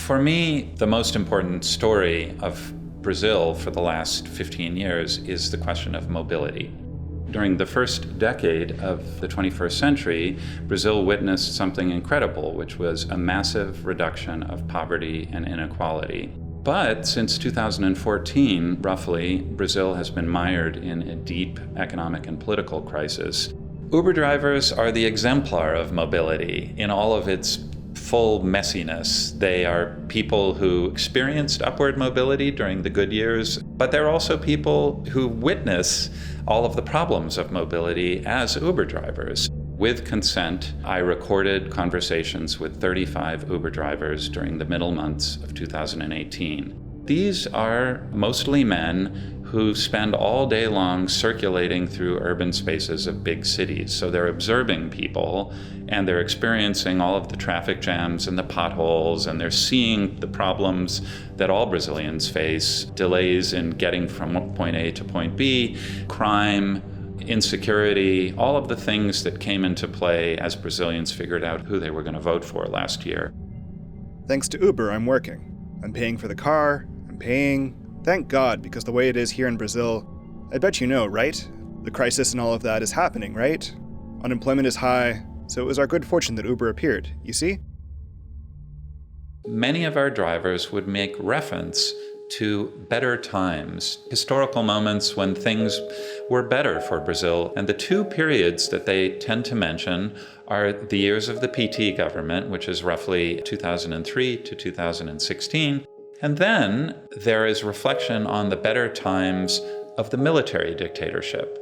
For me, the most important story of Brazil for the last 15 years is the question of mobility. During the first decade of the 21st century, Brazil witnessed something incredible, which was a massive reduction of poverty and inequality. But since 2014, roughly, Brazil has been mired in a deep economic and political crisis. Uber drivers are the exemplar of mobility in all of its full messiness. They are people who experienced upward mobility during the good years, but they're also people who witness all of the problems of mobility as Uber drivers. With consent, I recorded conversations with 35 Uber drivers during the middle months of 2018. These are mostly men who spend all day long circulating through urban spaces of big cities. So they're observing people and they're experiencing all of the traffic jams and the potholes, and they're seeing the problems that all Brazilians face: delays in getting from point A to point B, crime, insecurity, all of the things that came into play as Brazilians figured out who they were going to vote for last year. Thanks to Uber, I'm working. I'm paying for the car, I'm paying. Thank God, because the way it is here in Brazil, I bet you know, right? The crisis and all of that is happening, right? Unemployment is high, so it was our good fortune that Uber appeared, you see? Many of our drivers would make reference to better times, historical moments when things were better for Brazil. And the two periods that they tend to mention are the years of the PT government, which is roughly 2003 to 2016. And then there is reflection on the better times of the military dictatorship.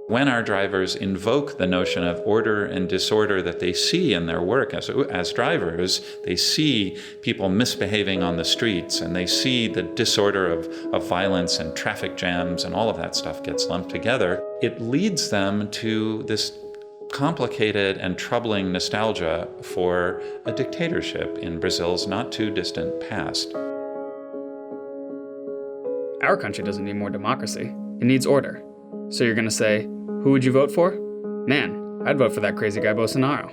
When our drivers invoke the notion of order and disorder that they see in their work as drivers, they see people misbehaving on the streets, and they see the disorder of violence and traffic jams, and all of that stuff gets lumped together. It leads them to this complicated and troubling nostalgia for a dictatorship in Brazil's not too distant past. Our country doesn't need more democracy. It needs order. So you're going to say, who would you vote for? Man, I'd vote for that crazy guy Bolsonaro.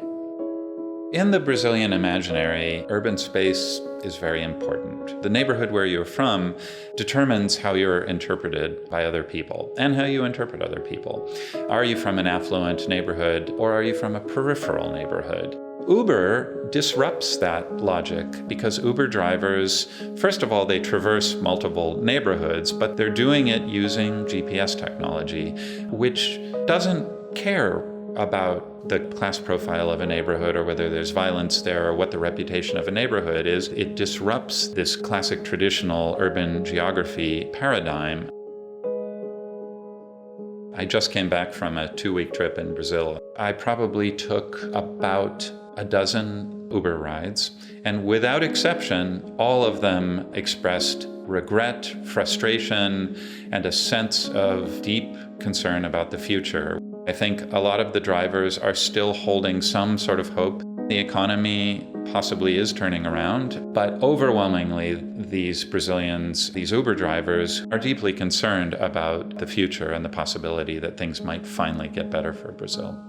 In the Brazilian imaginary, urban space is very important. The neighborhood where you're from determines how you're interpreted by other people and how you interpret other people. Are you from an affluent neighborhood, or are you from a peripheral neighborhood? Uber disrupts that logic because Uber drivers, first of all, they traverse multiple neighborhoods, but they're doing it using GPS technology, which doesn't care about the class profile of a neighborhood or whether there's violence there or what the reputation of a neighborhood is. It disrupts this classic traditional urban geography paradigm. I just came back from a 2-week trip in Brazil. I probably took about a dozen Uber rides, and without exception, all of them expressed regret, frustration, and a sense of deep concern about the future. I think a lot of the drivers are still holding some sort of hope. The economy possibly is turning around, but overwhelmingly, these Brazilians, these Uber drivers, are deeply concerned about the future and the possibility that things might finally get better for Brazil.